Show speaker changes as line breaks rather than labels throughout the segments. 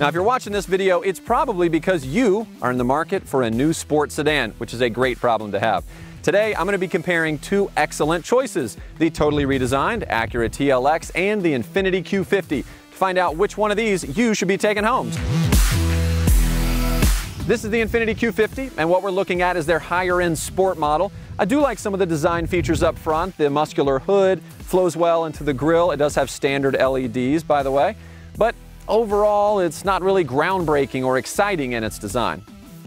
Now, if you're watching this video, it's probably because you are in the market for a new sport sedan, which is a great problem to have. Today, I'm going to be comparing two excellent choices, the totally redesigned Acura TLX and the Infiniti Q50, to find out which one of these you should be taking home. This is the Infiniti Q50, and what we're looking at is their higher-end sport model. I do like some of the design features up front. The muscular hood flows well into the grille. It does have standard LEDs, by the way, but overall, it's not really groundbreaking or exciting in its design.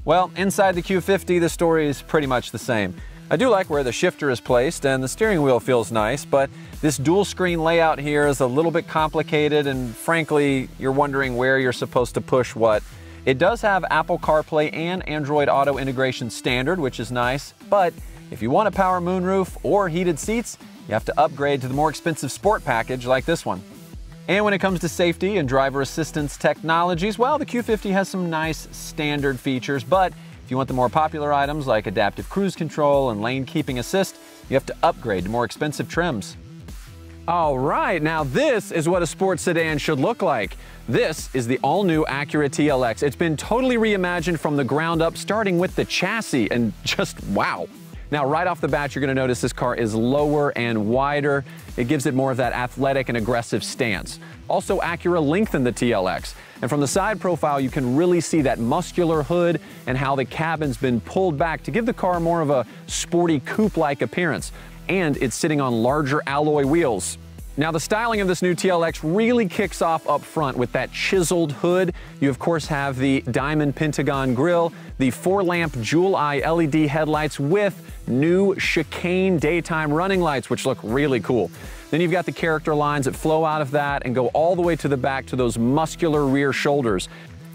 Well, inside the Q50, the story is pretty much the same. I do like where the shifter is placed, and the steering wheel feels nice, but this dual screen layout here is a little bit complicated, and frankly, you're wondering where you're supposed to push what. It does have Apple CarPlay and Android Auto integration standard, which is nice, but if you want a power moonroof or heated seats, you have to upgrade to the more expensive sport package like this one. And when it comes to safety and driver assistance technologies, well, the Q50 has some nice standard features, but if you want the more popular items like adaptive cruise control and lane keeping assist, you have to upgrade to more expensive trims. All right, now this is what a sports sedan should look like. This is the all-new Acura TLX. It's been totally reimagined from the ground up, starting with the chassis, and just wow. Now, right off the bat, you're going to notice this car is lower and wider. It gives it more of that athletic and aggressive stance. Also, Acura lengthened the TLX, and from the side profile, you can really see that muscular hood and how the cabin's been pulled back to give the car more of a sporty coupe-like appearance. And it's sitting on larger alloy wheels. Now, the styling of this new TLX really kicks off up front with that chiseled hood. You, of course, have the diamond pentagon grille, the 4-lamp jewel-eye LED headlights with new chicane daytime running lights, which look really cool. Then you've got the character lines that flow out of that and go all the way to the back to those muscular rear shoulders.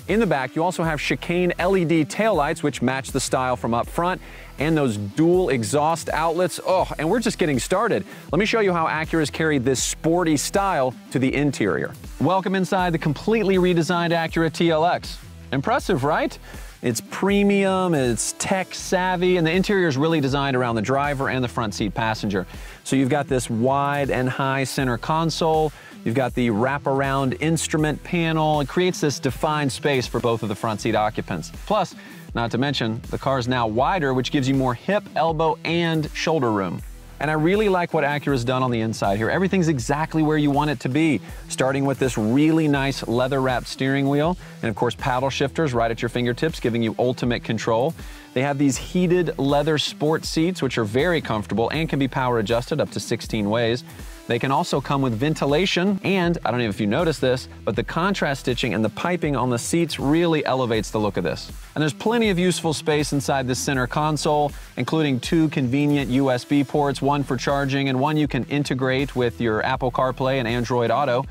In the back, you also have chicane LED taillights, which match the style from up front, and those dual exhaust outlets. Oh, and we're just getting started. Let me show you how Acura's carried this sporty style to the interior. Welcome inside the completely redesigned Acura TLX. Impressive, right? It's premium, it's tech savvy, and the interior is really designed around the driver and the front seat passenger. So you've got this wide and high center console. You've got the wraparound instrument panel. It creates this defined space for both of the front seat occupants. Plus, not to mention, the car is now wider, which gives you more hip, elbow, and shoulder room. And I really like what Acura's done on the inside here. Everything's exactly where you want it to be, starting with this really nice leather-wrapped steering wheel, and of course paddle shifters right at your fingertips, giving you ultimate control. They have these heated leather sport seats, which are very comfortable and can be power adjusted up to 16 ways. They can also come with ventilation, and I don't know if you noticed this, but the contrast stitching and the piping on the seats really elevates the look of this. And there's plenty of useful space inside this center console, including 2 convenient USB ports, one for charging and one you can integrate with your Apple CarPlay and Android Auto.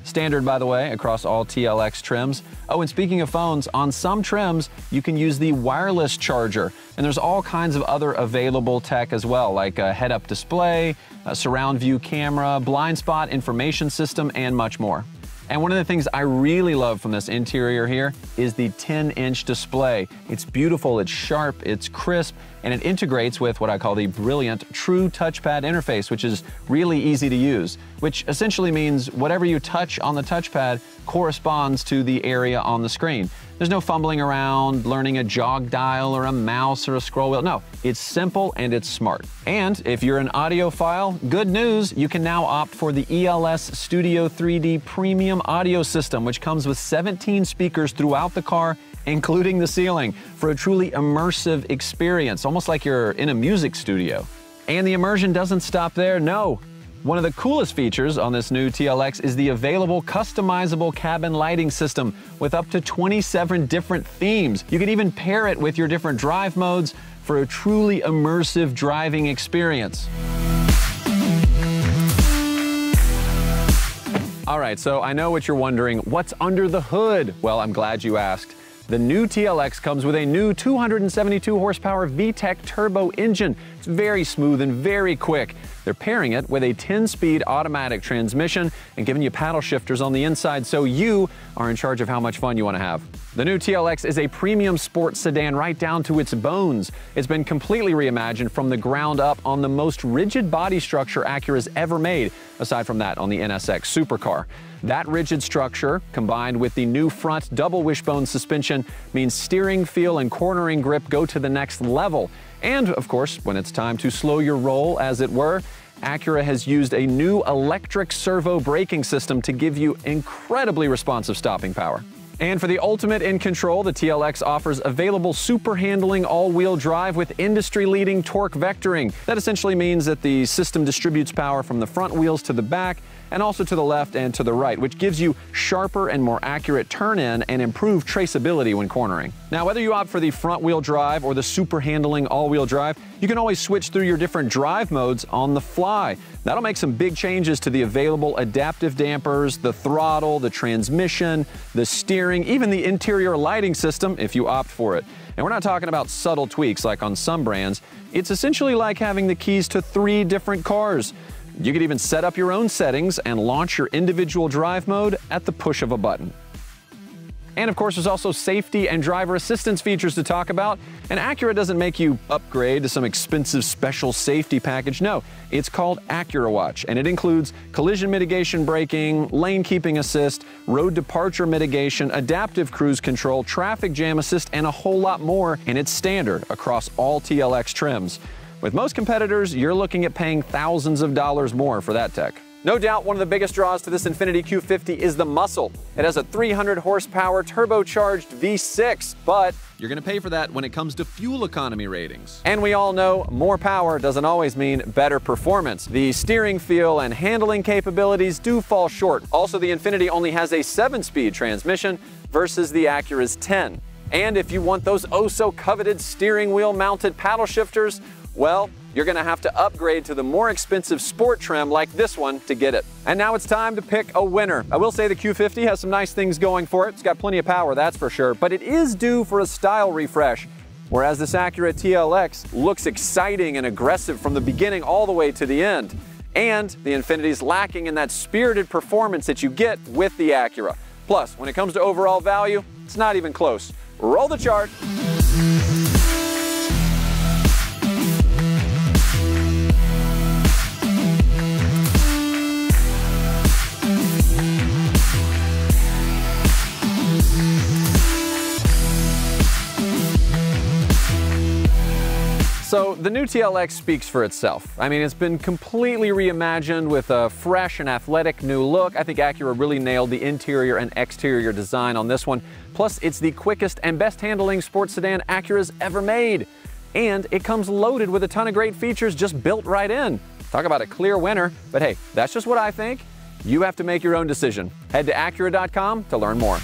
Standard, by the way, across all TLX trims. Oh, and speaking of phones, on some trims, you can use the wireless charger. And there's all kinds of other available tech as well, like a head-up display, a surround view camera, blind spot information system, and much more. And one of the things I really love from this interior here is the 10-inch display. It's beautiful, it's sharp, it's crisp, and it integrates with what I call the brilliant True Touchpad interface, which is really easy to use, which essentially means whatever you touch on the touchpad corresponds to the area on the screen. There's no fumbling around, learning a jog dial or a mouse or a scroll wheel. No, it's simple and it's smart. And if you're an audiophile, good news, you can now opt for the ELS Studio 3D Premium Audio System, which comes with 17 speakers throughout the car, including the ceiling, for a truly immersive experience, almost like you're in a music studio. And the immersion doesn't stop there, no. One of the coolest features on this new TLX is the available customizable cabin lighting system with up to 27 different themes. You can even pair it with your different drive modes for a truly immersive driving experience. All right, so I know what you're wondering, what's under the hood? Well, I'm glad you asked. The new TLX comes with a new 272 horsepower VTEC turbo engine. It's very smooth and very quick. They're pairing it with a 10-speed automatic transmission and giving you paddle shifters on the inside so you are in charge of how much fun you want to have. The new TLX is a premium sports sedan right down to its bones. It's been completely reimagined from the ground up on the most rigid body structure Acura's ever made, aside from that on the NSX supercar. That rigid structure, combined with the new front double wishbone suspension, means steering feel and cornering grip go to the next level. And, of course, when it's time to slow your roll, as it were, Acura has used a new electric servo braking system to give you incredibly responsive stopping power. And for the ultimate in control, the TLX offers available super handling all-wheel drive with industry-leading torque vectoring. That essentially means that the system distributes power from the front wheels to the back and also to the left and to the right, which gives you sharper and more accurate turn-in and improved traceability when cornering. Now, whether you opt for the front-wheel drive or the super handling all-wheel drive, you can always switch through your different drive modes on the fly. That'll make some big changes to the available adaptive dampers, the throttle, the transmission, the steering, even the interior lighting system if you opt for it. And we're not talking about subtle tweaks like on some brands. It's essentially like having the keys to 3 different cars. You could even set up your own settings and launch your individual drive mode at the push of a button. And of course, there's also safety and driver assistance features to talk about. And Acura doesn't make you upgrade to some expensive special safety package. No, it's called Acura Watch, and it includes collision mitigation braking, lane keeping assist, road departure mitigation, adaptive cruise control, traffic jam assist, and a whole lot more. And it's standard across all TLX trims. With most competitors, you're looking at paying thousands of dollars more for that tech. No doubt one of the biggest draws to this Infiniti Q50 is the muscle. It has a 300 horsepower turbocharged V6, but you're going to pay for that when it comes to fuel economy ratings. And we all know more power doesn't always mean better performance. The steering feel and handling capabilities do fall short. Also, the Infiniti only has a 7-speed transmission versus the Acura's 10. And if you want those oh-so-coveted steering wheel mounted paddle shifters, well, you're going to have to upgrade to the more expensive sport trim like this one to get it. And now it's time to pick a winner. I will say the Q50 has some nice things going for it. It's got plenty of power, that's for sure, but it is due for a style refresh. Whereas this Acura TLX looks exciting and aggressive from the beginning all the way to the end. And the Infiniti's lacking in that spirited performance that you get with the Acura. Plus, when it comes to overall value, it's not even close. Roll the chart. So the new TLX speaks for itself. I mean, it's been completely reimagined with a fresh and athletic new look. I think Acura really nailed the interior and exterior design on this one. Plus, it's the quickest and best handling sports sedan Acura's ever made. And it comes loaded with a ton of great features just built right in. Talk about a clear winner, but hey, that's just what I think. You have to make your own decision. Head to Acura.com to learn more.